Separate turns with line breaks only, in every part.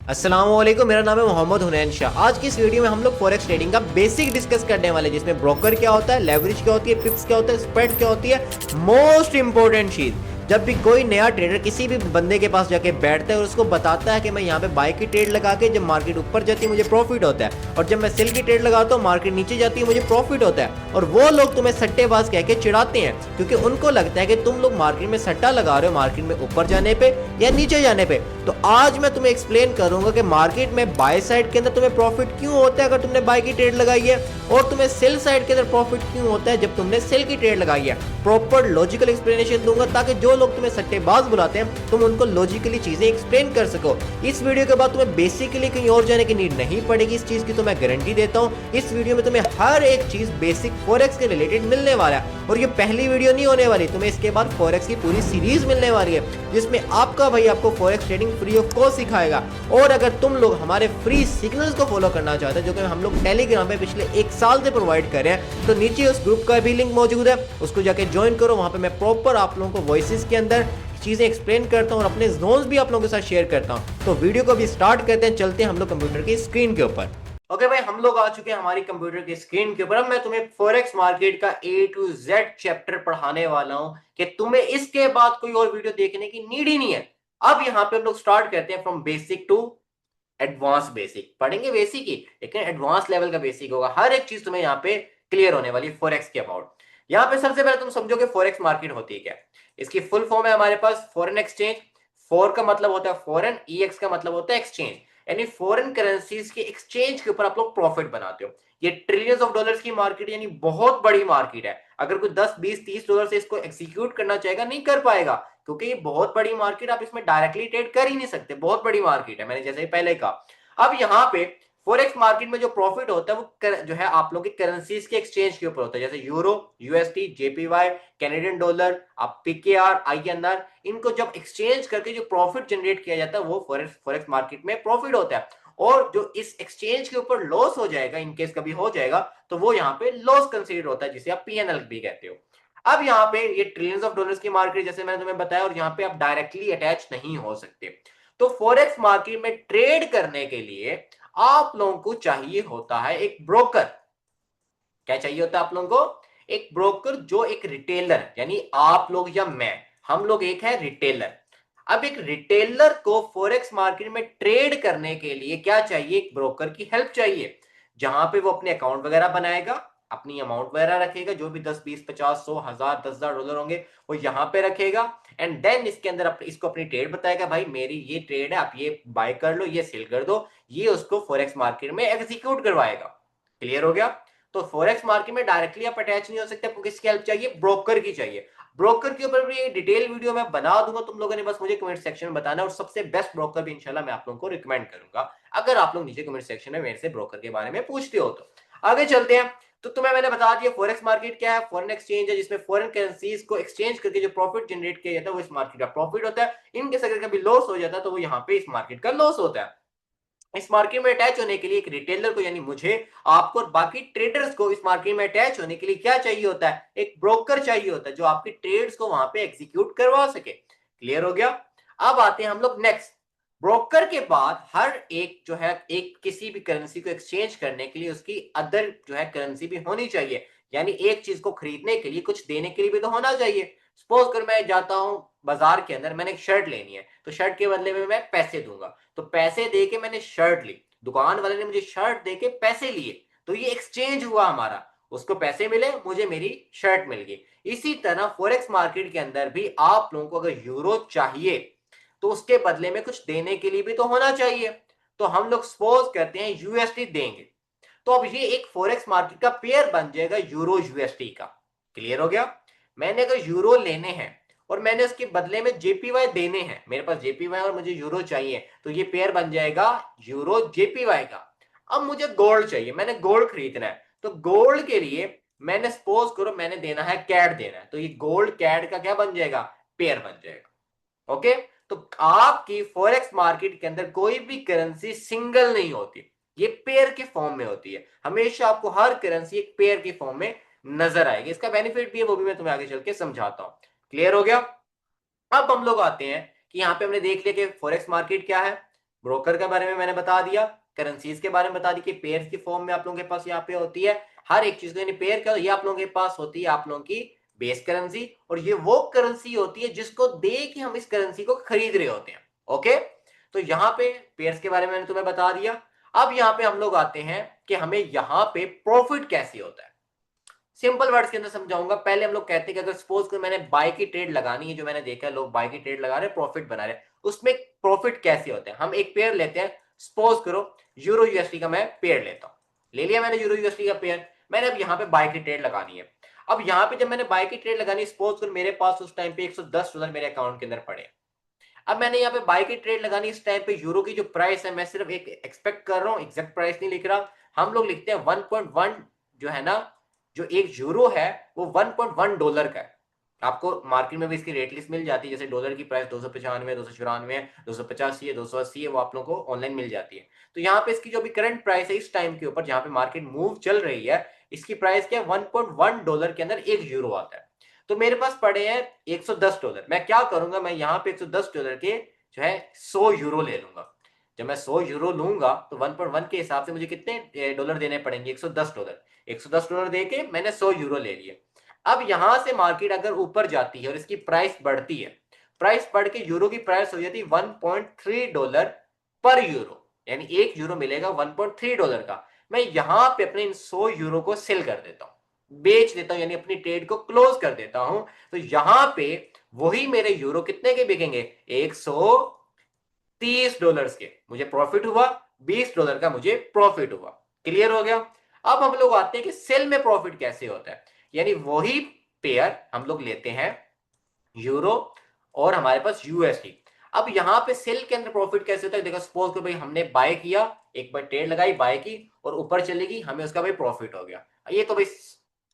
अस्सलाम वालेकुम, मेरा नाम है मोहम्मद हुनैन शाह। आज की इस वीडियो में हम लोग फॉरेक्स ट्रेडिंग का बेसिक डिस्कस करने वाले हैं, जिसमें ब्रोकर क्या होता है, लेवरेज क्या होती है, पिप्स क्या होता है, स्प्रेड क्या होती है। मोस्ट इंपॉर्टेंट चीज, जब भी कोई नया ट्रेडर किसी भी बंदे के पास जाके बैठता है और उसको बताता है कि मैं यहाँ पे बाय की ट्रेड लगा के जब मार्केट ऊपर जाती है मुझे प्रॉफिट होता है, और जब मैं सेल की ट्रेड लगाता हूँ मार्केट नीचे जाती है मुझे प्रॉफिट होता है, और वो लोग तुम्हें सट्टेबाज कह के चिढ़ाते हैं क्योंकि उनको लगता है कि तुम लोग मार्केट में सट्टा लगा रहे हो मार्केट में ऊपर जाने पे या नीचे जाने पे। तो आज मैं तुम्हें एक्सप्लेन करूंगा कि मार्केट में बाय साइड के अंदर तुम्हें प्रॉफिट क्यों होता है अगर तुमने बाय की ट्रेड लगाई है, और तुम्हें सेल साइड के अंदर प्रॉफिट क्यों होता है जब तुमने सेल की ट्रेड लगाई है। प्रॉपर लॉजिकल एक्सप्लेनेशन दूंगा ताकि जो लोग तुम्हें सट्टेबाज बुलाते हैं तुम उनको लॉजिकली चीजें एक्सप्लेन कर सको। इस वीडियो के बाद तुम्हें बेसिकली कहीं और जाने की नीड नहीं पड़ेगी, इस चीज की तो मैं गारंटी देता हूं। इस वीडियो में तुम्हें हर एक चीज बेसिक फॉरेक्स के रिलेटेड मिलने वाला है, और ये पहली वीडियो नहीं होने वाली, तुम्हें इसके बाद फॉरेक्स की पूरी सीरीज मिलने वाली है जिसमें आपका भाई आपको forex trading free of cost सिखाएगा। और अगर तुम लोग हमारे फ्री सिग्नल्स को फॉलो करना चाहते हैं जो कि हम लोग टेलीग्राम पे पिछले 1 साल से प्रोवाइड कर रहे हैं, तो नीचे उस ग्रुप का भी लिंक मौजूद है, उसको जाके ज्वाइन करो। वहां पे मैं प्रॉपर आप लोगों को वॉइसेस के अंदर चीजें एक्सप्लेन करता हूं और अपने जोन्स भी आप लोगों के साथ शेयर करता हूं। तो वीडियो को भी स्टार्ट करते हैं, चलते हैं हम लोग कंप्यूटर की स्क्रीन के ऊपर। ओके भाई, हम लोग आ चुके हैं हमारी कंप्यूटर की स्क्रीन के ऊपर। अब मैं तुम्हें फॉरेक्स मार्केट का A to Z चैप्टर पढ़ाने वाला हूं कि तुम्हें इसके बाद कोई और वीडियो देखने की नीड ही नहीं है। अब यहाँ पे हम लोग स्टार्ट करते हैं from basic to advance. Basic पढ़ेंगे बेसिक ही, लेकिन एडवांस लेवल का बेसिक होगा। हर एक चीज तुम्हें यहाँ पे क्लियर होने वाली फॉरेक्स के अबाउट। यहाँ पे सबसे पहले तुम समझो कि फॉरेक्स मार्केट होती है क्या। इसकी फुल फॉर्म है हमारे पास फॉरेन एक्सचेंज। फॉर का मतलब होता है फॉरेन, EX का मतलब होता है एक्सचेंज, यानी फॉरेन करेंसीज के एक्सचेंज के ऊपर आप लोग प्रॉफिट बनाते हो। ये ट्रिलियंस ऑफ डॉलर्स की मार्केट, यानी बहुत बड़ी मार्केट है। अगर कोई 10 20 30 डॉलर से इसको एग्जीक्यूट करना चाहेगा नहीं कर पाएगा, क्योंकि ये बहुत बड़ी मार्केट, आप इसमें डायरेक्टली ट्रेड कर ही नहीं सकते, बहुत बड़ी मार्केट है, मैंने जैसे पहले कहा। अब यहाँ पे फॉरेक्स मार्केट में जो प्रॉफिट होता है वो जो है आप लोग की करेंसीज के एक्सचेंज के ऊपर होता है, जैसे euro, USD, JPY, Canadian dollar, आप PKR, INR, इनको जब एक्सचेंज करके जो प्रॉफिट जनरेट किया जाता है वो फॉरेक्स मार्केट में प्रॉफिट होता है। और जो इस एक्सचेंज के ऊपर लॉस हो जाएगा, इनकेस कभी हो जाएगा, तो वो यहाँ पे लॉस कंसीडर होता है, जिसे आप PNL भी कहते हो। अब यहाँ पे ये ट्रिलियंस ऑफ डॉलर्स की मार्केट जैसे मैंने तुम्हें बताया, और यहाँ पे आप डायरेक्टली अटैच नहीं हो सकते। तो फॉरेक्स मार्केट में ट्रेड करने के लिए आप लोगों को चाहिए होता है एक ब्रोकर। क्या चाहिए होता है आप लोगों को? एक ब्रोकर, जो एक रिटेलर, यानी आप लोग या मैं, हम लोग एक है रिटेलर। अब एक रिटेलर को फॉरेक्स मार्केट में ट्रेड करने के लिए क्या चाहिए? एक ब्रोकर की हेल्प चाहिए, जहां पे वो अपने अकाउंट वगैरह बनाएगा, अपनी अमाउंट वगैरह रखेगा, जो भी 10 20 50 100 1000 10,000 डॉलर होंगे वो यहाँ पे रखेगा। एंड देन इसके अंदर इसको अपनी ट्रेड बताएगा, भाई मेरी ये ट्रेड है, आप ये बाय कर लो, ये सेल कर दो। ये उसको फॉरेक्स मार्केट में एग्जीक्यूट करवाएगा। क्लियर हो गया? तो फॉरेक्स मार्केट में डायरेक्टली आप अटैच नहीं हो सकते, आपको किसकी हेल्प चाहिए? ब्रोकर की चाहिए। ब्रोकर के ऊपर भी डिटेल वीडियो मैं बना दूंगा, तुम लोगों ने बस मुझे कमेंट सेक्शन में बताना, और सबसे बेस्ट ब्रोकर भी इंशाल्लाह मैं आप लोगों को रिकमेंड करूंगा, अगर आप लोग नीचे कमेंट सेक्शन में मेरे से ब्रोकर के बारे में पूछते हो तो। आगे चलते हैं। तो तुम्हें मैंने बता दिया फॉरेक्स मार्केट क्या है। फॉरेन एक्सचेंज है, जिसमें फॉरेन करेंसीज को एक्सचेंज करके जो प्रॉफिट जनरेट किया जाता है वो इस मार्केट का प्रॉफिट होता है। इनकेस अगर कभी लॉस हो जाता है तो वो यहाँ पे इस मार्केट का लॉस होता है। इस मार्केट में अटैच होने के लिए एक रिटेलर को, यानी मुझे, आपको और बाकी ट्रेडर्स को इस मार्केट में अटैच होने के लिए क्या चाहिए होता है? एक ब्रोकर चाहिए होता है, जो आपकी ट्रेड्स को वहां पे एग्जीक्यूट करवा सके। क्लियर हो गया? अब आते हैं हम लोग नेक्स्ट। ब्रोकर के बाद हर एक जो है, एक किसी भी करेंसी को एक्सचेंज करने के लिए उसकी अदर जो है करेंसी भी होनी चाहिए, यानी एक चीज को खरीदने के लिए कुछ देने के लिए भी तो होना चाहिए। सपोज कर मैं जाता हूं बाजार के अंदर, मैंने एक शर्ट लेनी है, तो शर्ट के बदले में मैं पैसे दूंगा, तो पैसे दे के मैंने शर्ट ली, दुकान वाले ने मुझे शर्ट दे के पैसे लिए, तो ये एक्सचेंज हुआ हमारा, उसको पैसे मिले, मुझे मेरी शर्ट मिल गई। इसी तरह फॉरेक्स मार्केट के अंदर भी आप लोगों को अगर यूरो चाहिए तो उसके बदले में कुछ देने के लिए भी तो होना चाहिए। तो हम लोग सपोज करते हैं USD देंगे, तो अब ये एक फॉरेक्स मार्केट का पेयर बन जाएगा यूरो USD का। क्लियर हो गया? मैंने अगर यूरो लेने हैं और मैंने उसके बदले में JPY देने हैं, मेरे पास JPY और मुझे यूरो चाहिए, तो ये पेयर बन जाएगा यूरो JPY का। अब मुझे गोल्ड चाहिए, मैंने गोल्ड खरीदना है, तो गोल्ड के लिए मैंने सपोज करो मैंने देना है कैड देना है, तो ये गोल्ड कैड का क्या बन जाएगा? पेयर बन जाएगा। ओके? तो आपकी फॉरेक्स मार्केट के अंदर कोई भी करेंसी सिंगल नहीं होती, ये पेयर के फॉर्म में होती है। हमेशा आपको हर करेंसी एक पेयर के फॉर्म में नजर आएगी। इसका बेनिफिट भी है, वो भी मैं तुम्हें आगे चल के समझाता हूं। क्लियर हो गया? अब हम लोग आते हैं कि यहां पे हमने देख लिया कि फॉरेक्स मार्केट क्या है, ब्रोकर के बारे में मैंने बता दिया, करेंसीज के बारे में बता दी कि पेयर्स की फॉर्म में आप लोगों के पास यहाँ पे होती है हर एक चीज, यानी पेयर क्या, ये आप लोगों के पास होती है आप लोगों की बेस करेंसी, और ये वो करेंसी होती है जिसको दे के हम इस करेंसी को खरीद रहे होते हैं। ओके, तो यहाँ पे पेयर्स के बारे में मैंने तुम्हें बता दिया। अब यहाँ पे हम लोग आते हैं कि हमें यहाँ पे प्रॉफिट कैसे होता है। सिंपल वर्ड्स के अंदर समझाऊंगा। पहले हम लोग कहते हैं कि अगर सपोज कोई मैंने बाय की ट्रेड लगानी है, जो मैंने देखा है लोग बाय की ट्रेड लगा रहे हैं, प्रॉफिट बना रहे हैं, उसमें प्रॉफिट कैसे होते हैं। हम एक पेयर लेते हैं, सपोज करो यूरो यूएसडी का मैं पेयर लेता हूं, ले लिया मैंने यूरो यूएसडी का पेयर, मैंने अब यहाँ पे बाय की ट्रेड लगानी है। अब यहाँ पे जब मैंने बाय की ट्रेड लगानी, सपोज करो मेरे पास उस टाइम पे $110 मेरे अकाउंट के अंदर पड़े। अब मैंने यहाँ पे बाय की ट्रेड लगानी, इस टाइम पे यूरो की जो प्राइस है, मैं सिर्फ एक एक्सपेक्ट कर रहा हूँ, एग्जैक्ट प्राइस नहीं लिख रहा, हम लोग लिखते हैं 1.1, जो है ना, जो एक यूरो है वो $1.1 का है। आपको मार्केट में भी इसकी रेट लिस्ट मिल जाती है, जैसे डॉलर की प्राइस 295, 294, 285 है, 280 है, वो आप लोगों को ऑनलाइन मिल जाती है। तो यहाँ पे इसकी जो भी करंट प्राइस है इस टाइम के ऊपर, जहां पे मार्केट मूव चल रही है, इसकी प्राइस क्या है, $1.1 के अंदर एक यूरो आता है। तो मेरे पास पड़े हैं $110। मैं क्या करूंगा, मैं यहाँ पे $110 के जो है 100 यूरो ले लूंगा। जब मैं 100 यूरो लूंगा तो 1.1 के हिसाब से मुझे कितने डॉलर देने पड़ेंगे, $110। $110 दे के मैंने 100 यूरो ले लिए। अब यहां से मार्केट अगर ऊपर जाती है और इसकी प्राइस बढ़ती है, प्राइस बढ़ के यूरो की प्राइस हो जाती है $1.3 पर यूरो, यानी एक यूरो मिलेगा $1.3 का। मैं यहां पे अपने इन 100 यूरो को सेल कर देता हूं, बेच देता हूं, यानी अपनी ट्रेड को क्लोज कर देता हूं। तो यहां पे वही मेरे यूरो कितने के बिकेंगे, $130 के, मुझे प्रॉफिट हुआ, $20 का मुझे प्रॉफिट हुआ। क्लियर हो गया। अब हम लोग आते हैं कि सेल में प्रॉफिट कैसे होता है, यानी वही पेयर हम लोग लेते हैं यूरो और हमारे पास यूएसडी। अब यहां पे सेल के अंदर प्रॉफिट कैसे होता है, देखो सपोज को भाई हमने बाय किया, एक बार ट्रेड लगाई बाय की और ऊपर चली गई, हमें उसका भाई प्रॉफिट हो गया। ये तो भाई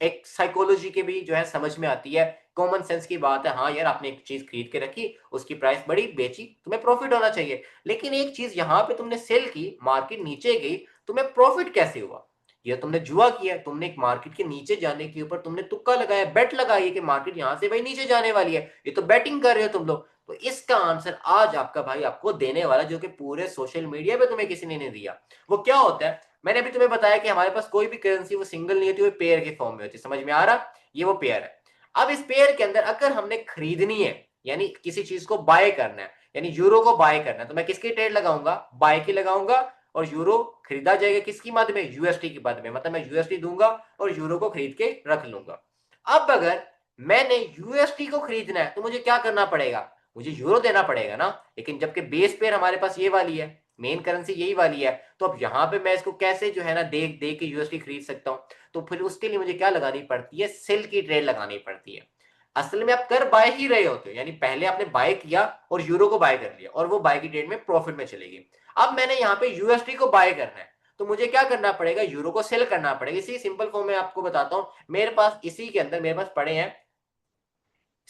एक साइकोलॉजी के भी जो है समझ में आती है, कॉमन सेंस की बात है। हाँ यार, आपने एक चीज खरीद के रखी, उसकी प्राइस बढ़ी, बेची, तुम्हें प्रॉफिट होना चाहिए। लेकिन एक चीज यहां पे तुमने सेल की, मार्केट नीचे गई, तुम्हें प्रॉफिट कैसे हुआ, ये तुमने जुआ किया। तुमने एक मार्केट के नीचे जाने के ऊपर तुमने तुक्का लगाया, बेट लगाई कि मार्केट यहां से भाई नीचे जाने वाली है, ये तो बैटिंग कर रहे हो तुम लोग। तो इसका आंसर आज आपका भाई आपको देने वाला, जो कि पूरे सोशल मीडिया पे तुम्हें किसी ने नहीं दिया। वो क्या होता है, मैंने अभी तुम्हें बताया कि हमारे पास कोई भी करेंसी वो सिंगल नहीं होती, वो पेयर के फॉर्म में होती है। समझ में आ रहा, ये वो पेयर है। अब इस पेयर के अंदर अगर हमने खरीदनी है, यानी किसी चीज को बाय करना है, यानी यूरो को बाय करना है, तो मैं किसकी ट्रेड लगाऊंगा, बाय की लगाऊंगा। और यूरो खरीदा जाएगा किसकी मद में, यूएसडी की मद में, मतलब मैं यूएसडी दूंगा और यूरो को खरीद के रख लूंगा। अब अगर मैंने यूएसडी को खरीदना है तो मुझे क्या करना पड़ेगा, मुझे यूरो देना पड़ेगा ना। लेकिन जबकि बेस पेयर हमारे पास ये वाली है, मेन करेंसी यही वाली है, तो अब यहां पे मैं इसको कैसे जो है ना देख देख के यूएसडी खरीद सकता हूं। तो फिर उसके लिए मुझे क्या लगानी पड़ती है, सेल की ट्रेड लगानी पड़ती है। असल में आप कर बाय ही रहे होते हो, यानी पहले आपने बाय किया और यूरो को बाय कर लिया और वो बाय की ट्रेड में प्रॉफिट में चलेगी। अब मैंने यहाँ पे यूएसडी को बाय करना है, तो मुझे क्या करना पड़ेगा, यूरो को सेल करना पड़ेगा। इसी सिंपल फॉर्म में आपको बताता हूं, मेरे पास इसी के अंदर मेरे पास पड़े हैं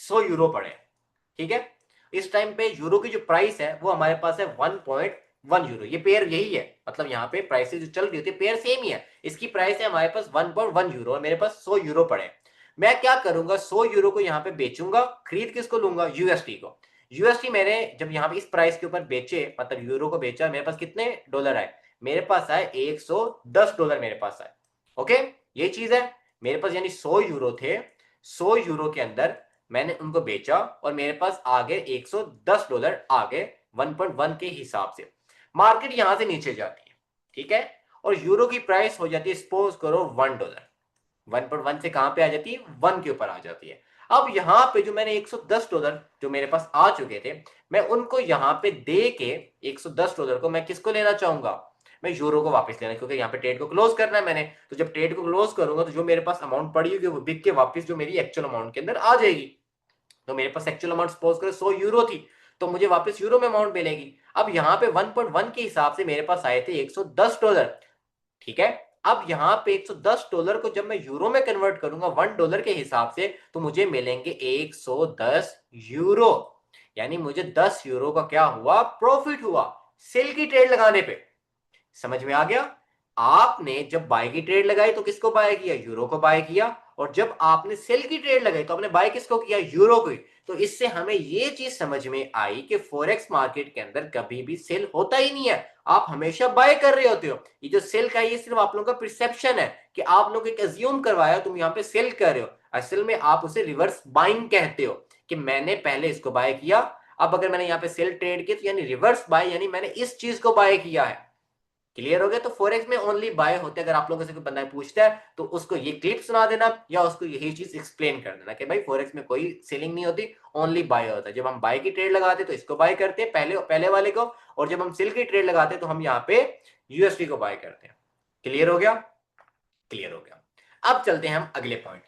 100 यूरो पड़े हैं, ठीक है। इस टाइम पे यूरो की जो प्राइस है वो हमारे पास है 1.1 यूरो। ये पेयर यही है, मतलब यहाँ पे प्राइसेस जो चल रही होती है पेयर सेम ही है। इसकी प्राइस है हमारे पास 1.1 यूरो और मेरे पास 100 यूरो पड़े। मैं क्या करूंगा, 100 यूरो को यहाँ पे बेचूंगा, खरीद किसको लूंगा, यूएसडी को। यूएसडी मैंने जब यहाँ पे इस प्राइस के ऊपर बेचे, मतलब यूरो को बेचा, मेरे पास कितने डॉलर आए, मेरे पास आए $110 मेरे पास आए। ओके, ये चीज है मेरे पास, यानी 100 यूरो थे, 100 यूरो के अंदर मैंने उनको बेचा और मेरे पास आगे $110 आ गए 1.1 के हिसाब से। मार्केट यहां से नीचे जाती है, ठीक है, और यूरो की प्राइस हो जाती है सपोज करो $1। 1.1 से कहां पे आ जाती है, 1 के ऊपर आ जाती है। अब यहां पे जो मैंने $110 जो मेरे पास आ चुके थे, मैं उनको यहां पे दे के $110 को मैं किसको लेना चाहूंगा, मैं यूरो को वापस लेना, क्योंकि यहाँ पे ट्रेड को क्लोज करना है मैंने। तो जब ट्रेड को क्लोज करूंगा तो जो मेरे पास अमाउंट पड़ी होगी वो बिक के वापस जो मेरी एक्चुअल अमाउंट के अंदर आ जाएगी। तो मेरे पास एक्चुअल अमाउंट सपोज करो 100 यूरो थी, तो मुझे वापस यूरो में अमाउंट मिलेगी। अब यहाँ पे 1.1 के हिसाब से मेरे पास आए थे $110, ठीक है। अब यहाँ पे $110 को जब मैं यूरो में कन्वर्ट करूंगा $1 के हिसाब से, तो मुझे मिलेंगे 110 यूरो, यानी मुझे 10 यूरो का क्या हुआ, प्रॉफिट हुआ, सेल की ट्रेड लगाने पे। समझ में आ गया। आपने जब बाय की ट्रेड लगाई तो किसको बाय किया? यूरो को बाय किया। और जब आपने सेल की ट्रेड लगाई तो आपने बाय किसको किया? यूरो को। तो इससे हमें ये चीज समझ में आई कि फॉरेक्स मार्केट के अंदर कभी भी सेल होता ही नहीं है, आप हमेशा बाय कर रहे होते हो। ये जो सेल का ये सिर्फ आप लोगों का परसेप्शन है कि आप लोग एक अज्यूम करवाया, तुम यहाँ पे सेल कर रहे हो, असल में आप उसे रिवर्स बाइंग कहते हो कि मैंने पहले इसको बाय किया, अब अगर मैंने यहाँ पे सेल ट्रेड किया तो यानी रिवर्स बाय, यानी मैंने इस चीज को बाय किया है। क्लियर हो गया? तो फॉरेक्स में ओनली बाय होते हैं। अगर आप लोगों से कोई बंदा पूछता है तो उसको ये क्लिप सुना देना या उसको यही चीज एक्सप्लेन कर देना कि भाई फॉरेक्स में कोई सेलिंग नहीं होती, ओनली बाय होता है। जब हम बाय की ट्रेड लगाते हैं तो इसको बाय करते हैं, पहले पहले वाले को, और जब हम सेल की ट्रेड लगाते हैं तो हम यहाँ पे यूएसडी को बाय करते हैं। क्लियर हो गया? क्लियर हो गया। अब चलते हैं हम अगले पॉइंट।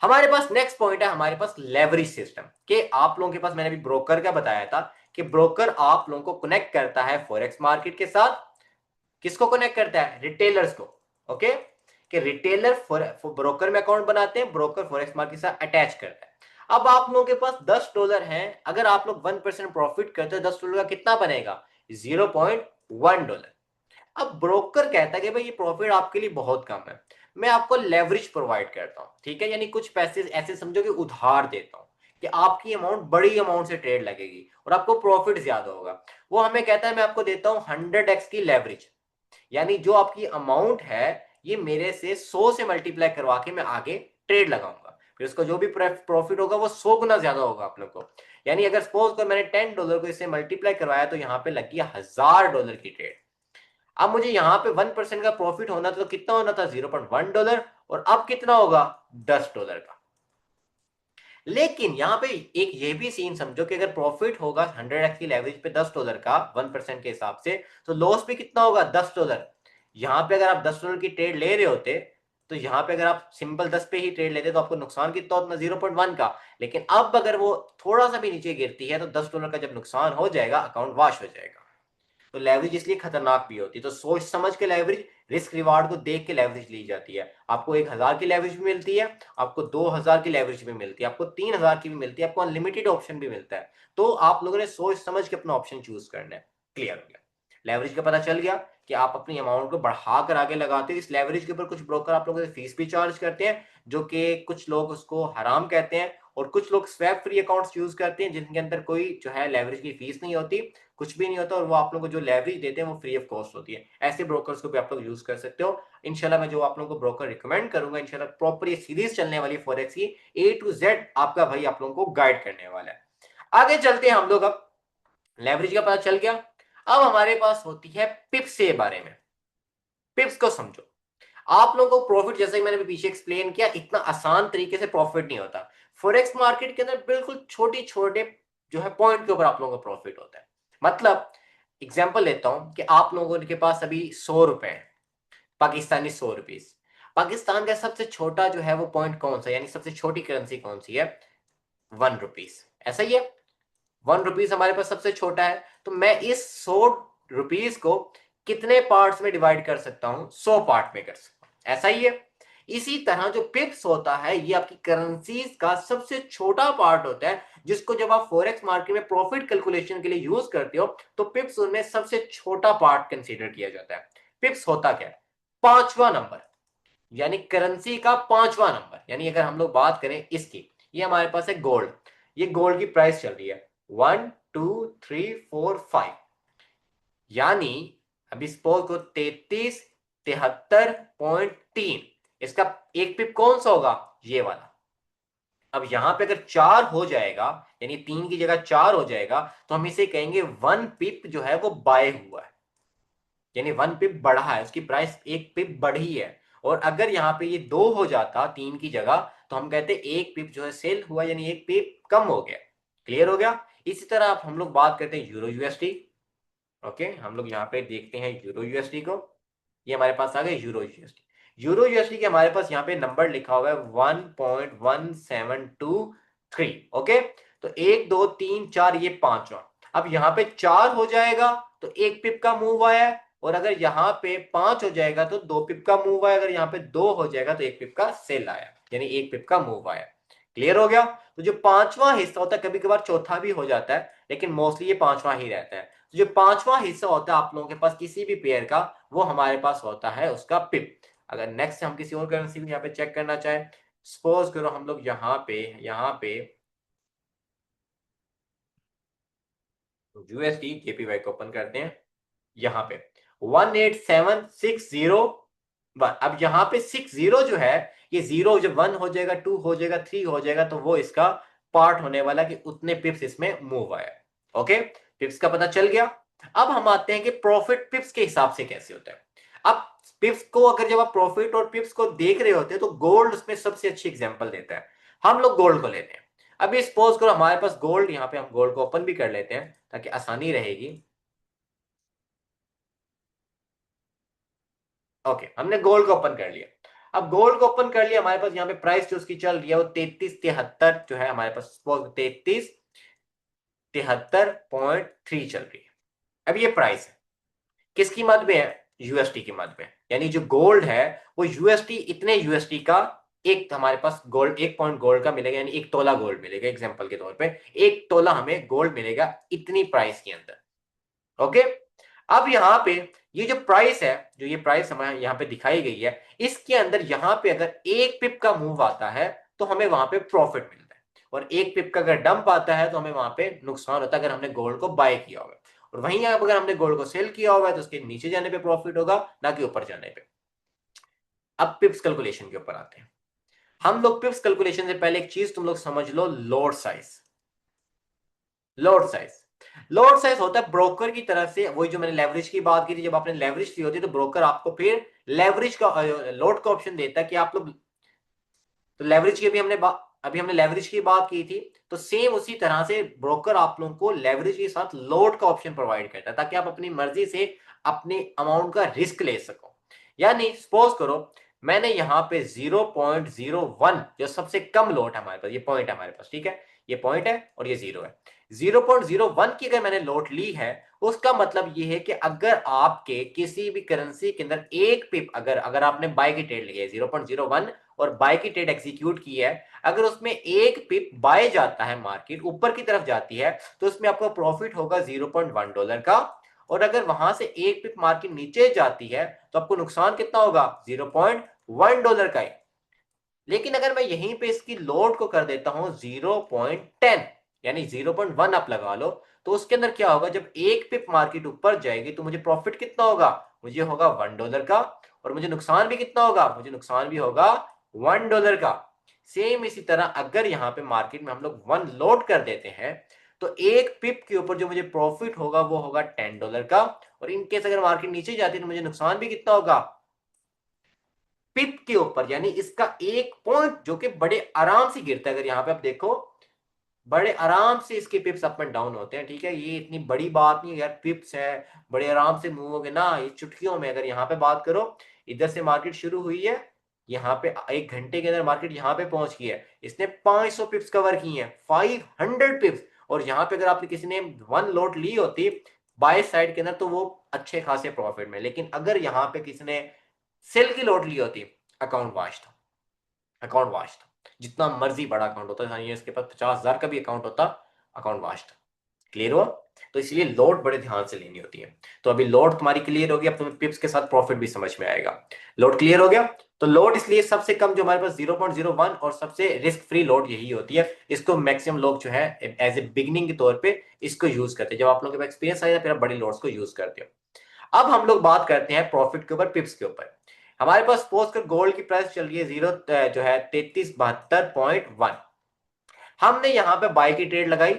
हमारे पास नेक्स्ट पॉइंट है, हमारे पास लेवरेज सिस्टम के। आप लोगों के पास मैंने अभी ब्रोकर का बताया था कि ब्रोकर आप लोगों को कनेक्ट करता है फॉरेक्स मार्केट के साथ। किसको कनेक्ट करता है? रिटेलर्स को। ओके, कि रिटेलर ब्रोकर में अकाउंट बनाते हैं, ब्रोकर फॉरेक्स मार्केट के साथ अटैच करता है। अब आप लोगों के पास $10 है, अगर आप लोग 1% प्रॉफिट करते हो, $10 का कितना बनेगा? $0.1। अब ब्रोकर कहता है कि भाई ये प्रॉफिट आपके लिए बहुत कम है, मैं आपको लेवरेज प्रोवाइड करता हूं, ठीक है, यानी कुछ पैसे ऐसे समझो कि उधार देता हूं कि आपकी अमाउंट बड़ी अमाउंट से ट्रेड लगेगी और आपको प्रॉफिट ज्यादा होगा। वो हमें कहता है मैं आपको देता हूं 100x की लेवरेज, यानी जो आपकी अमाउंट है ये मेरे से 100 से मल्टीप्लाई करवा के मैं आगे ट्रेड लगाऊंगा, फिर उसका जो भी प्रॉफिट होगा वो 100 गुना ज्यादा होगा आप लोग को। यानी अगर सपोज कर मैंने $10 को इससे मल्टीप्लाई करवाया तो यहाँ पे लग गया $1000 की ट्रेड। अब मुझे यहाँ पे 1% का प्रॉफिट होना था तो कितना होना था? $0.1। और अब कितना होगा? $10 का। लेकिन यहाँ पे एक ये भी सीन समझो कि अगर प्रॉफिट होगा 100x की लेवरेज पे $10 का 1% के हिसाब से, तो लॉस भी कितना होगा? $10। यहाँ पे अगर आप $10 की ट्रेड ले रहे होते तो यहाँ पे अगर आप सिंपल 10 पे ही ट्रेड लेते तो आपको नुकसान कितना होता? 0.1 का। लेकिन अब अगर वो थोड़ा सा भी नीचे गिरती है तो $10 का जब नुकसान हो जाएगा, अकाउंट वॉश हो जाएगा। तो लेवरेज इसलिए खतरनाक भी होती है। तो सोच समझ के लेवरेज, रिस्क रिवार्ड को देख के लेवरेज ली जाती है। आपको 1000 की लेवरेज भी मिलती है, आपको 2000 की लेवरेज भी मिलती है, आपको 3000 की भी मिलती है, आपको अनलिमिटेड ऑप्शन भी मिलता है। तो आप लोगों ने सोच समझ के अपना ऑप्शन चूज करना है। क्लियर हो गया? लेवरेज का पता चल गया कि आप अपनी अमाउंट को बढ़ा कर आगे लगाते हो। इस लेवरेज के ऊपर कुछ ब्रोकर आप लोगों से फीस भी चार्ज करते हैं, जो कि कुछ लोग उसको हराम कहते हैं, और कुछ लोग स्वैप फ्री अकाउंट्स यूज करते हैं जिनके अंदर कोई जो है लेवरेज की फीस नहीं होती, कुछ भी नहीं होता, और वो आप लोगों को जो लेवरेज देते हैं वो फ्री ऑफ कॉस्ट होती है। ऐसे ब्रोकर्स को भी आप लोग यूज कर सकते हो। इंशाल्लाह मैं जो आप लोगों को ब्रोकर रिकमेंड करूंगा, इंशाल्लाह प्रॉपर ये सीरीज चलने वाली फॉरेक्स की A to Z आपका भाई आप लोगों को गाइड करने वाला है। आगे चलते हैं हम लोग। अब लेवरेज का पता चल गया, अब हमारे पास होती है पिप्स के बारे में। पिप्स को समझो। आप लोगों को प्रॉफिट, जैसे ही मैंने भी पीछे एक्सप्लेन किया, इतना आसान तरीके से प्रॉफिट नहीं होता। फॉरेक्स मार्केट के अंदर बिल्कुल छोटी छोटे जो है पॉइंट के ऊपर आप लोगों का प्रॉफिट होता है। मतलब एग्जांपल लेता हूं कि आप लोगों के पास अभी 100 रुपए हैं, पाकिस्तानी 100 रुपीज। पाकिस्तान का सबसे छोटा जो है वो पॉइंट कौन सा, यानी सबसे छोटी करेंसी कौन सी है? 1 रुपीज। ऐसा ही है, 1 रुपीज हमारे पास सबसे छोटा है। तो मैं इस 100 रुपीज को कितने पार्ट्स में डिवाइड कर सकता हूं? 100 पार्ट में कर सकता हूं। ऐसा ही है। इसी तरह जो पिप्स होता है ये आपकी करेंसीज का सबसे छोटा पार्ट होता है, जिसको जब आप फॉरेक्स मार्केट में प्रॉफिट कैलकुलेशन के लिए यूज करते हो तो पिप्स उनमें सबसे छोटा पार्ट कंसीडर किया जाता है। पिप्स होता क्या है? पांचवा नंबर, यानी करेंसी का पांचवा नंबर। यानी अगर हम लोग बात करें इसकी, ये हमारे पास है गोल्ड। ये गोल्ड की प्राइस चल रही है 1 2 3 4 5, यानी अभी सपोज को 33 73.3, इसका एक पिप कौन सा होगा? ये वाला। अब यहां पे अगर 4 हो जाएगा, यानी 3 की जगह 4 हो जाएगा, तो हम इसे कहेंगे 1 पिप जो है वो बाय हुआ है, यानी 1 पिप बढ़ा है, उसकी प्राइस 1 पिप बढ़ी है। और अगर यहाँ पे ये 2 हो जाता 3 की जगह, तो हम कहते 1 पिप जो है सेल हुआ, यानी 1 पिप कम हो गया। क्लियर हो गया? इसी तरह आप हम लोग बात करते हैं यूरो यूएसडी। ओके, हम लोग यहाँ पे देखते हैं यूरो यूएसडी को। ये हमारे पास आ गए यूरो यूएसडी। यूरो यूएसडी के हमारे पास यहाँ पे नंबर लिखा हुआ है 1.1723। ओके, तो 1 2 3 4 ये पांचवा। अब यहाँ पे 4 हो जाएगा तो 1 पिप का मूव आया है, और अगर यहाँ पे 5 हो जाएगा तो 2 पिप का मूव आया, अगर यहाँ पे 2 हो जाएगा तो 1 पिप का सेल आया, यानी 1 पिप का मूव आया। क्लियर हो गया? तो जो पांचवा हिस्सा होता है, कभी कभार चौथा भी हो जाता है, लेकिन मोस्टली ये पांचवा ही रहता है। तो जो पांचवा हिस्सा होता है आप लोगों के पास किसी भी पेयर का, वो हमारे पास होता है उसका पिप। अगर नेक्स्ट हम किसी और करेंसी को यहाँ पे चेक करना चाहें, सपोज करो हम लोग यहाँ पे यूएसडी जेपीवाई को ओपन करते हैं, यहाँ पे 187601। अब यहाँ पे 60 जो है, ये जीरो जब 1 हो जाएगा, 2 हो जाएगा, 3 हो जाएगा, तो वो इसका पार्ट होने वाला कि उतने पिप्स इसमें मूव आया। ओके, पिप्स का पता चल गया। अब हम आते हैं कि प्रॉफिट पिप्स के हिसाब से कैसे होता है। अब पिप्स को अगर जब आप प्रॉफिट और पिप्स को देख रहे होते हैं तो गोल्ड उसमें सबसे अच्छी एग्जांपल देता है। हम लोग गोल्ड को लेते हैं। अभी सपोज करो हमारे पास गोल्ड, यहाँ पे हम गोल्ड को ओपन भी कर लेते हैं ताकि आसानी रहेगी। ओके, हमने गोल्ड को ओपन कर लिया। अब गोल्ड को ओपन कर लिया, हमारे पास यहाँ पे प्राइस जो उसकी चल रही है वो 3373 जो है हमारे पास, 3373.3 चल रही है। अब ये प्राइस है किसकी मद में है? यूएसटी की मद में। यानी जो गोल्ड है वो यूएसटी, इतने यूएसटी का एक हमारे पास गोल्ड, 1 पॉइंट गोल्ड का मिलेगा, यानी 1 तोला गोल्ड मिलेगा। एग्जांपल के तौर पे 1 तोला हमें गोल्ड मिलेगा इतनी प्राइस के अंदर। ओके, अब यहाँ पे ये जो प्राइस है, जो ये प्राइस हमें यहाँ पे दिखाई गई है, इसके अंदर यहाँ पे अगर 1 पिप का मूव आता है तो हमें वहां पे प्रॉफिट मिलता है, और 1 पिप का अगर डंप आता है तो हमें वहां पे नुकसान होता है अगर हमने गोल्ड को बाय किया होगा। और वहीं अगर हमने गोल्ड को सेल किया होगा तो उसके नीचे जाने पे प्रॉफिट होगा, ना कि ऊपर जाने पे। अब पिप्स कैलकुलेशन के ऊपर आते हैं हम लोग। पिप्स कैलकुलेशन से पहले एक चीज तुम लोग समझ लो, lot size. Lot size, lot size होता है ब्रोकर की तरफ से, वही जो मैंने लेवरेज की बात की थी, जब आपने लेवरेज ली होती है तो ब्रोकर आपको फिर लेवरेज का लोड का ऑप्शन देता है कि आप लोग, तो लेवरेज की अभी हमने लेवरेज की बात की थी, तो सेम उसी तरह से ब्रोकर आप लोगों को लेवरेज के साथ लोड का ऑप्शन प्रोवाइड करता है ताकि आप अपनी मर्जी से अपने अमाउंट का रिस्क ले सको। यानी सपोज करो मैंने यहाँ पे 0.01, जो सबसे कम लोड है हमारे पास, ये पॉइंट है हमारे पास, ठीक है, ये पॉइंट है और ये जीरो है। 0.01 की अगर मैंने लोड ली है, उसका मतलब ये है कि अगर आपके किसी भी करेंसी के अंदर 1 पिप, अगर आपने बाय की ट्रेड ली है 0.01 और बाय की ट्रेड एग्जीक्यूट की है, अगर उसमें 1 पिप बाय जाता है, मार्केट ऊपर की तरफ जाती है, तो उसमें आपको प्रॉफिट होगा $0.1 का। और अगर वहां से 1 पिप मार्केट नीचे जाती है तो आपको नुकसान कितना होगा? $0.1 का ही। लेकिन अगर मैं यहीं पे इसकी लोड को कर देता हूं 0.10, यानी 0.1 आप लगा लो, तो उसके अंदर क्या होगा, जब 1 पिप मार्केट ऊपर जाएगी तो मुझे प्रॉफिट कितना होगा? मुझे होगा $1 का। और मुझे नुकसान भी कितना होगा? मुझे नुकसान भी होगा $1 का। सेम इसी तरह अगर यहाँ पे मार्केट में हम लोग 1 लोड कर देते हैं तो 1 पिप के ऊपर जो मुझे प्रॉफिट होगा वो होगा $10 का। और इनकेस अगर मार्केट नीचे जाती है तो मुझे नुकसान भी कितना होगा? पिप के ऊपर, यानी इसका 1 पॉइंट जो कि बड़े आराम से गिरता है। अगर यहाँ पे आप देखो, बड़े आराम से इसके पिप्स अप एंड डाउन होते हैं, ठीक है, ये इतनी बड़ी बात नहीं है यार, पिप्स है, बड़े आराम से मूव होंगे ना, ये चुटकियों में। अगर यहाँ पे बात करो, इधर से मार्केट शुरू हुई है, यहाँ पे 1 घंटे के अंदर मार्केट यहाँ पे पहुंच गई है, इसने 500 पिप्स कवर की हैं, 500 पिप्स। और यहाँ पे अगर आपने किसी ने 1 लॉट ली होती बाय साइड के अंदर तो वो अच्छे खासे प्रॉफिट में, लेकिन अगर यहाँ पे किसी ने सेल की लॉट ली होती, अकाउंट वाश था, अकाउंट वाश था। जितना मर्जी बड़ा अकाउंट होता है, इसके पास 50,000 का भी अकाउंट होता, अकाउंट वाश था। क्लियर हुआ? तो इसलिए लोड बड़े ध्यान से लेनी होती है। तो अभी लोड तुम्हारी क्लियर होगी, अब तुम्हें पिप्स के साथ प्रॉफिट भी समझ में आएगा। लोड क्लियर हो गया? तो लोड इसलिए सबसे कम जो हमारे पास 0.01 और सबसे रिस्क फ्री लोड यही होती है। इसको मैक्सिमम लोग जो है एज ए बिगनिंग के तौर पे इसको यूज करते हैं। जब आप लोगों के पास एक्सपीरियंस आएगा फिर आप बड़ी लोड्स को यूज करते हो। अब हम लोग बात करते हैं प्रॉफिट के ऊपर, पिप्स के ऊपर। हमारे पास सपोज कर गोल्ड की प्राइस चल रही है जीरो जो है 3372.1। हमने यहां पे बाय की ट्रेड लगाई,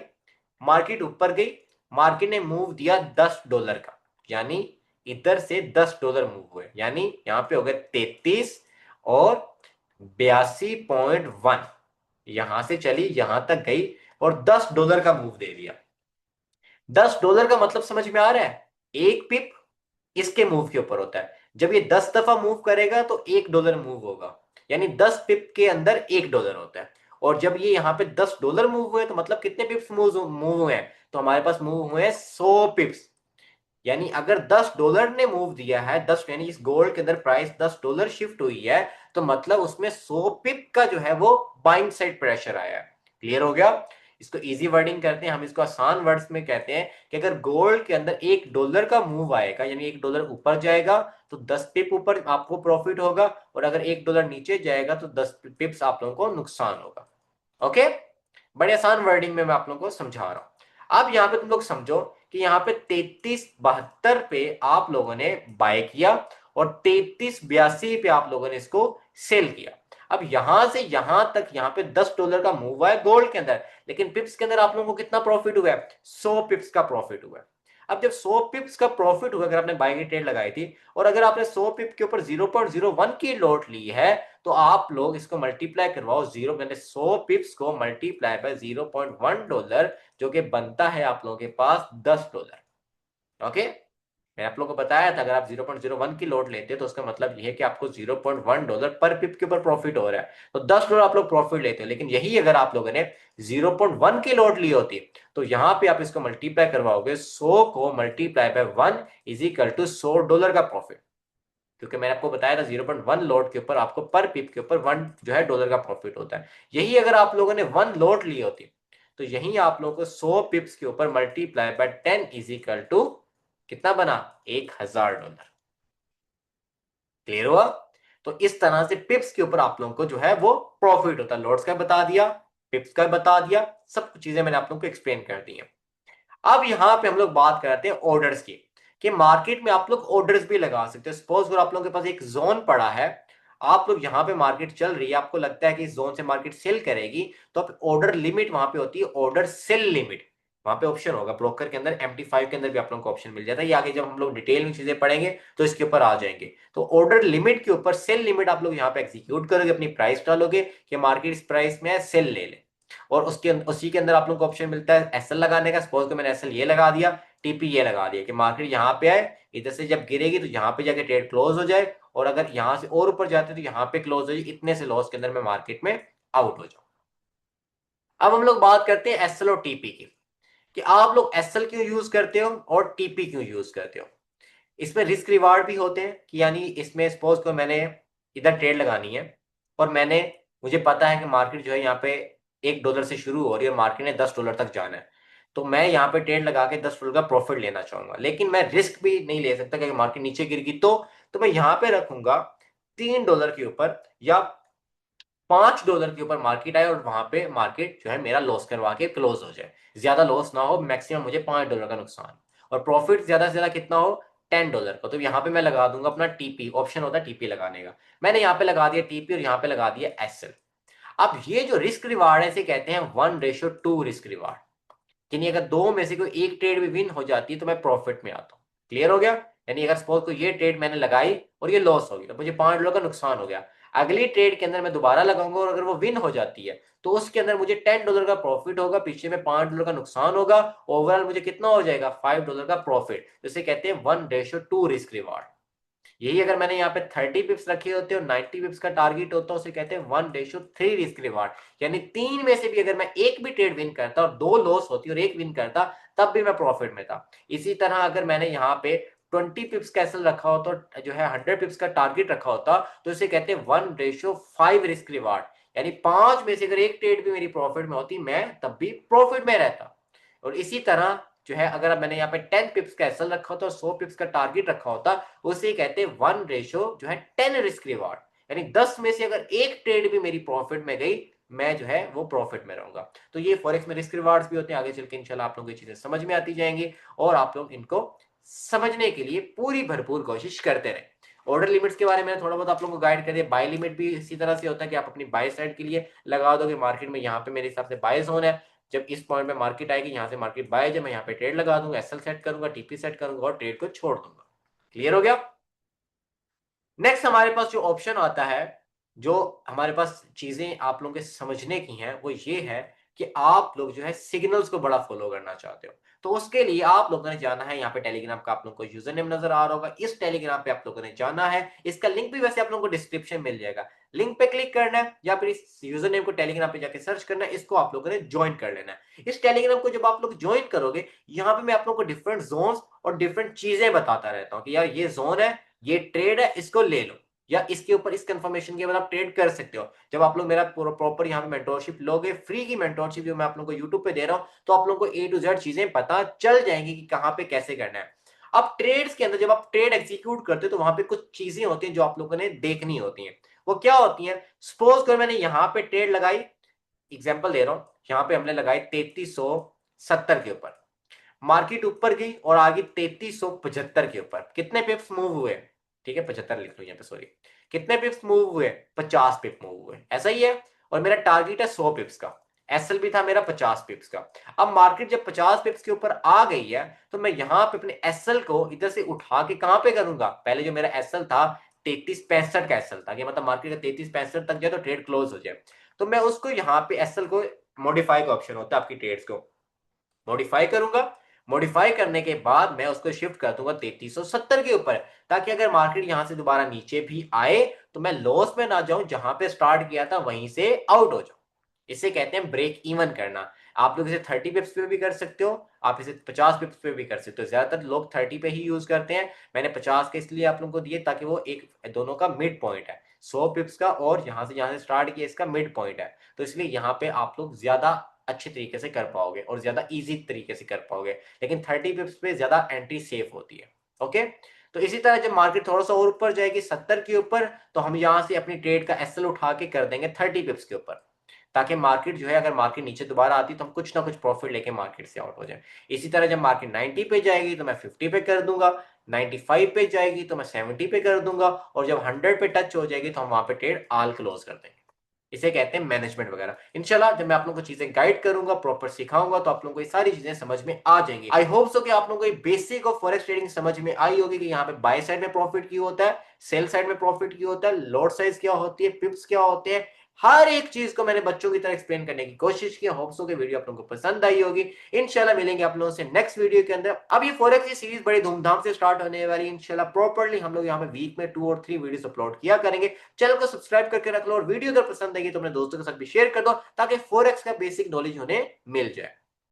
मार्केट ऊपर गई, मार्केट ने मूव दिया $10 का, यानी इधर से $10 मूव हुए, यानी यहां पे हो गए 33 और 82.1, यहां से चली यहां तक गई और $10 का मूव दे दिया। $10 का मतलब समझ में आ रहा है? 1 पिप इसके मूव के ऊपर होता है। जब ये 10 दफा मूव करेगा तो $1 मूव होगा, यानी 10 पिप के अंदर $1 होता है। और जब ये यहाँ पे $10 मूव हुए तो मतलब कितने पिप्स मूव हुए हैं? तो हमारे पास मूव हुए हैं 100 पिप्स। यानी अगर $10 ने मूव दिया है, 10 यानी इस गोल्ड के अंदर प्राइस $10 शिफ्ट हुई है, तो मतलब उसमें 100 पिप का जो है वो बाइंग साइड प्रेशर आया है। क्लियर हो गया? इसको इजी वर्डिंग करते हैं, हम इसको आसान वर्ड्स में कहते हैं कि अगर गोल्ड के अंदर $1 का मूव आएगा, यानी $1 ऊपर जाएगा तो 10 पिप ऊपर आपको प्रॉफिट होगा, और अगर $1 नीचे जाएगा तो 10 पिप्स आप लोगों को नुकसान होगा। ओके, बड़े आसान वर्डिंग में मैं आप लोगों को समझा रहा हूं। अब यहां पे तुम लोग समझो कि यहाँ पे 3372 पे आप लोगों ने बाय किया और 3382 पे आप लोगों ने इसको सेल किया। अब यहां से यहां तक यहाँ पे $10 का मूव हुआ है गोल्ड के अंदर, लेकिन पिप्स के अंदर आप लोगों को कितना प्रॉफिट हुआ है? 100 पिप्स का प्रॉफिट हुआ है। अब जब 100 पिप्स का प्रॉफिट हुआ, अगर आपने बाय की ट्रेड लगाई थी और अगर आपने 100 पिप के ऊपर 0.01 की लॉट ली है, तो आप लोग इसको मल्टीप्लाई करवाओ, जीरो मैंने 100 पिप्स को मल्टीप्लाई बाय $0.1, जो कि बनता है आप लोगों के पास $10। ओके, मैंने आप लोगों को बताया था अगर आप 0.01 की लोड लेते तो उसका मतलब यह है कि आपको $0.1 पर पिप के ऊपर प्रॉफिट हो रहा है, तो $10 आप लोग प्रॉफिट लेते हो। लेकिन यही अगर आप लोगों ने 0.1 की लोड ली होती तो यहां पे आप इसको मल्टीप्लाई करवाओगे, 100 को multiply by 1 is equal to $100 का प्रॉफिट, क्योंकि मैंने आपको बताया था 0.1 लोड के ऊपर आपको पर पिप के ऊपर 1 जो है डॉलर का प्रॉफिट होता है। यही अगर आप लोगों ने 1 लोड ली होती तो यही आप लोगों को 100 पिप्स के ऊपर multiply by 10 is equal to कितना बना? $1000। क्लियर हुआ? तो इस तरह से पिप्स के ऊपर आप लोगों को जो है वो प्रॉफिट होता है। लॉट्स का बता दिया, पिप्स का बता दिया, सब कुछ चीजें मैंने आप लोगों को एक्सप्लेन कर दी है। अब यहां पे हम लोग बात करते हैं ऑर्डर्स की, कि मार्केट में आप लोग ऑर्डर्स भी लगा सकते हो। सपोज अगर आप लोगों के पास एक जोन पड़ा है, आप लोग यहां पे मार्केट चल रही है, आपको लगता है कि इस जोन से मार्केट सेल करेगी, तो आप ऑर्डर लिमिट वहां पे होती है, ऑर्डर सेल लिमिट, वहां पे ऑप्शन होगा ब्रोकर के अंदर, MT5 के अंदर भी आप लोगों को ऑप्शन मिल जाता है। ये आगे जब हम लोग डिटेल में चीजें पढ़ेंगे तो इसके ऊपर आ जाएंगे। तो ऑर्डर लिमिट के ऊपर सेल लिमिट आप लोग यहाँ पे एग्जीक्यूट करोगे, अपनी प्राइस डालोगे कि मार्केट इस प्राइस में है, सेल ले ले, और उसके उसी के अंदर आप लोगों को ऑप्शन मिलता है एसएल लगाने का। सपोज कि मैंने एसएल ये लगा दिया, टीपी ये लगा दिया, कि मार्केट यहाँ पे आए, इधर से जब गिरेगी तो यहाँ पे जाके ट्रेड क्लोज हो जाए, और अगर यहाँ से और ऊपर जाते तो यहाँ पे क्लोज हो जाए, इतने से लॉस के अंदर मैं मार्केट में आउट हो जाऊं। अब हम लोग बात करते हैं एसएल और टीपी की, कि आप लोग एसएल क्यों यूज करते हो और टीपी क्यों यूज करते हो। इसमें रिस्क रिवार्ड भी होते हैं, कि यानी इसमें सपोज को मैंने इधर ट्रेड लगानी है और मुझे पता है कि मार्केट जो है यहाँ पे $1 से शुरू हो रही है, मार्केट ने $10 तक जाना है, तो मैं यहाँ पे ट्रेड लगा के $10 का प्रॉफिट लेना चाहूंगा, लेकिन मैं रिस्क भी नहीं ले सकता कि मार्केट नीचे गिर गई तो मैं यहाँ पे रखूंगा $3 के ऊपर या $5 के ऊपर मार्केट आए और वहां पे मार्केट जो है मेरा लॉस करवा के क्लोज हो जाए, ज्यादा लॉस ना हो, मैक्सिमम मुझे $5 का नुकसान, और प्रॉफिट ज्यादा से ज्यादा कितना हो, $10 का। तो यहाँ पे मैं लगा दूंगा अपना टीपी, ऑप्शन होता है टीपी लगाने का, मैंने यहाँ पे लगा दिया टीपी और यहाँ पे लगा दिया एसएल। अब ये जो रिस्क रिवार्ड है इसे कहते हैं 1:2 रिस्क रिवार्ड, यानी अगर दो में से कोई एक ट्रेड भी विन हो जाती है तो मैं प्रॉफिट में आता हूँ। क्लियर हो गया? यानी अगर सपोज को ये ट्रेड मैंने लगाई और ये लॉस हो गई तो मुझे $5 का नुकसान हो गया, अगली ट्रेड के अंदर मैं दोबारा लगाऊंगा और अगर वो विन हो जाती है तो उसके अंदर मुझे $10 का प्रॉफिट होगा, पीछे में $5 का नुकसान होगा, ओवरऑल मुझे कितना हो जाएगा, $5 का प्रॉफिट। जिसे कहते हैं 1:2 रिस्क रिवार्ड। यही अगर मैंने यहाँ पे 30 पिप्स रखे होते और 90 पिप्स का टारगेट होता है, उसे कहते हैं 1:3 रिस्क रिवार्ड। यानी तीन में से भी अगर मैं एक भी ट्रेड विन करता और दो लॉस होती और एक विन करता तब भी मैं प्रॉफिट में था। इसी तरह अगर मैंने यहाँ पे 20 पिप्स कैसल रखा होता और जो है 100 पिप्स का टारगेट रखा होता तो इसे कहते हैं 1:5 रिस्क रिवार्ड। यानी पांच में से अगर एक ट्रेड भी मेरी प्रॉफिट में होती मैं तब भी प्रॉफिट में रहता। और इसी तरह जो है अगर मैंने यहाँ पे 10 पिप्स का एसएल रखा होता और 100 पिप्स का टारगेट रखा होता, उसे कहते हैं 1:10 रिस्क रिवार्ड। यानी 10 में से अगर एक ट्रेड भी मेरी प्रॉफिट में गई मैं जो है वो प्रॉफिट में रहूंगा। तो ये फॉरेक्स में रिस्क रिवार्ड्स भी होते हैं, आगे चल के इंशाल्लाह आप लोगों को ये चीजें समझ में आती जाएंगी और आप लोग इनको समझने के लिए पूरी भरपूर कोशिश करते रहे। ऑर्डर लिमिट्स के बारे में थोड़ा बहुत आप लोगों को गाइड कर दिया। बाय लिमिट भी इसी तरह से होता है कि आप अपनी बाय साइड के लिए लगा दो कि मार्केट में यहाँ पे मेरे हिसाब से बाय जोन है, जब इस पॉइंट में मार्केट आएगी यहाँ से मार्केट बाय, जब मैं यहाँ पे ट्रेड लगा दूंगा, एसएल सेट करूंगा, टीपी सेट करूंगा और ट्रेड को छोड़ दूंगा। क्लियर हो गया? नेक्स्ट हमारे पास जो ऑप्शन आता है, जो हमारे पास चीजें आप लोगों के समझने की हैं, वो ये है कि आप लोग जो है सिग्नल्स को बड़ा फॉलो करना चाहते हो। तो उसके लिए आप लोगों ने जाना है, यहाँ पे टेलीग्राम का आप लोगों को यूजर नेम नजर आ रहा होगा, इस टेलीग्राम पे आप लोगों ने जाना है। इसका लिंक भी वैसे आप लोगों को डिस्क्रिप्शन मिल जाएगा, लिंक पे क्लिक करना है या फिर इस यूजर नेम को टेलीग्राम पे जाके सर्च करना है, इसको आप लोगों ने ज्वाइन कर लेना है। इस टेलीग्राम को जब आप लोग ज्वाइन करोगे, यहाँ पे मैं आप लोगों को डिफरेंट जोन्स और डिफरेंट चीजें बताता रहता हूँ कि यार ये जोन है, ये ट्रेड है, इसको ले लो। या इसके ऊपर इस कंफर्मेशन के बाद आप ट्रेड कर सकते हो। जब आप लोग मेरा प्रॉपर यहाँ पे मेंटोरशिप लोगे, फ्री की मेंटोरशिप जो मैं आप लोगों को यूट्यूब पे दे रहा हूँ, तो आप लोगों को ए टू जेड चीजें पता चल जाएंगी कि कहाँ पे कैसे करना है। अब ट्रेड्स के अंदर जब आप ट्रेड एग्जीक्यूट करते हो तो वहां पे कुछ चीजें होती हैं जो आप लोगों ने देखनी होती हैं। वो क्या होती हैं? सपोज करो मैंने यहाँ पे ट्रेड लगाई, एग्जाम्पल दे रहा हूँ, यहाँ पे हमने लगाई 3370 के ऊपर, मार्केट ऊपर गई और आ गई 3375 के ऊपर। कितने पिप्स मूव हुए? ठीक है 75 लिख लो यहाँ पे, सॉरी। कितने पिप्स मूव हुए? 50 पिप मूव हुए, ऐसा ही है। और मेरा टारगेट है 100 पिप्स का, एसएल भी था मेरा 50 पिप्स का। अब मार्केट जब 50 पिप्स के ऊपर आ गई है तो मैं यहाँ पे अपने एसएल को इधर से उठा के कहां पे करूंगा? पहले जो मेरा एसएल था 3365 का एसएल था, कि मतलब मार्केट का 3365 तक जाए तो ट्रेड क्लोज हो जाए, तो मैं उसको यहाँ पे एसएल को मॉडिफाई का ऑप्शन होता है आपकी ट्रेड्स को, मॉडिफाई करूंगा। मॉडिफाई करने के बाद मैं उसको शिफ्ट कर दूंगा 3370 के ऊपर, ताकि अगर मार्केट यहां से दोबारा नीचे भी आए तो मैं लॉस में ना जाऊं, जहां पे स्टार्ट किया था वहीं से आउट हो जाऊं। इसे कहते हैं ब्रेक इवन करना। आप लोग इसे 30 पिप्स पे भी कर सकते हो, आप इसे 50 पिप्स पे भी कर सकते हो। ज्यादातर लोग 30 पे ही यूज करते हैं, मैंने 50 के इसलिए आप लोगों को दिए ताकि वो एक दोनों का मिड पॉइंट है, 100 पिप्स का और जहां से स्टार्ट किया इसका मिड पॉइंट है, तो इसलिए यहाँ पे आप लोग ज्यादा अच्छे तरीके से कर पाओगे और ज्यादा इजी तरीके से कर पाओगे। लेकिन 30 पिप्स पे ज्यादा एंट्री सेफ होती है। ओके, तो इसी तरह जब मार्केट थोड़ा सा और ऊपर जाएगी 70 के ऊपर, तो हम यहां से अपनी ट्रेड का एसएल उठा के कर देंगे 30 पिप्स के ऊपर, ताकि मार्केट जो है अगर मार्केट नीचे दोबारा आती तो हम कुछ ना कुछ प्रॉफिट लेके मार्केट से आउट हो जाए। इसी तरह जब मार्केट 90 पे जाएगी तो मैं 50 पे कर दूंगा, 95 पे जाएगी तो मैं 70 पे कर दूंगा, और जब 100 पे टच हो जाएगी तो हम वहां पे ट्रेड आल क्लोज कर देंगे। इसे कहते हैं मैनेजमेंट वगैरह। इंशाल्लाह जब मैं आप लोगों को चीजें गाइड करूंगा, प्रॉपर सिखाऊंगा, तो आप लोगों को ये सारी चीजें समझ में आ जाएंगी। आई होप सो कि आप लोगों को ये बेसिक ऑफ फॉरेक्स ट्रेडिंग समझ में आई होगी कि यहाँ पे बाय साइड में प्रॉफिट क्यों होता है, सेल साइड में प्रॉफिट क्यों होता है, लॉट साइज क्या होती है, पिप्स क्या होते हैं, हर एक चीज को मैंने बच्चों की तरह एक्सप्लेन करने की कोशिश की। होप सो कि वीडियो आप लोगों को पसंद आई होगी। इंशाल्लाह मिलेंगे आप लोगों से नेक्स्ट वीडियो के अंदर। अब ये फॉरेक्स की सीरीज बड़ी धूमधाम से स्टार्ट होने वाली है इंशाल्लाह। प्रॉपर्ली हम लोग यहाँ पे वीक में 2 और 3 वीडियोस अपलोड किया करेंगे। चैनल को सब्सक्राइब करके रख लो, और वीडियो अगर पसंद आएगी तो अपने दोस्तों के साथ भी शेयर कर दो, ताकि फॉरेक्स का बेसिक नॉलेज उन्हें मिल जाए।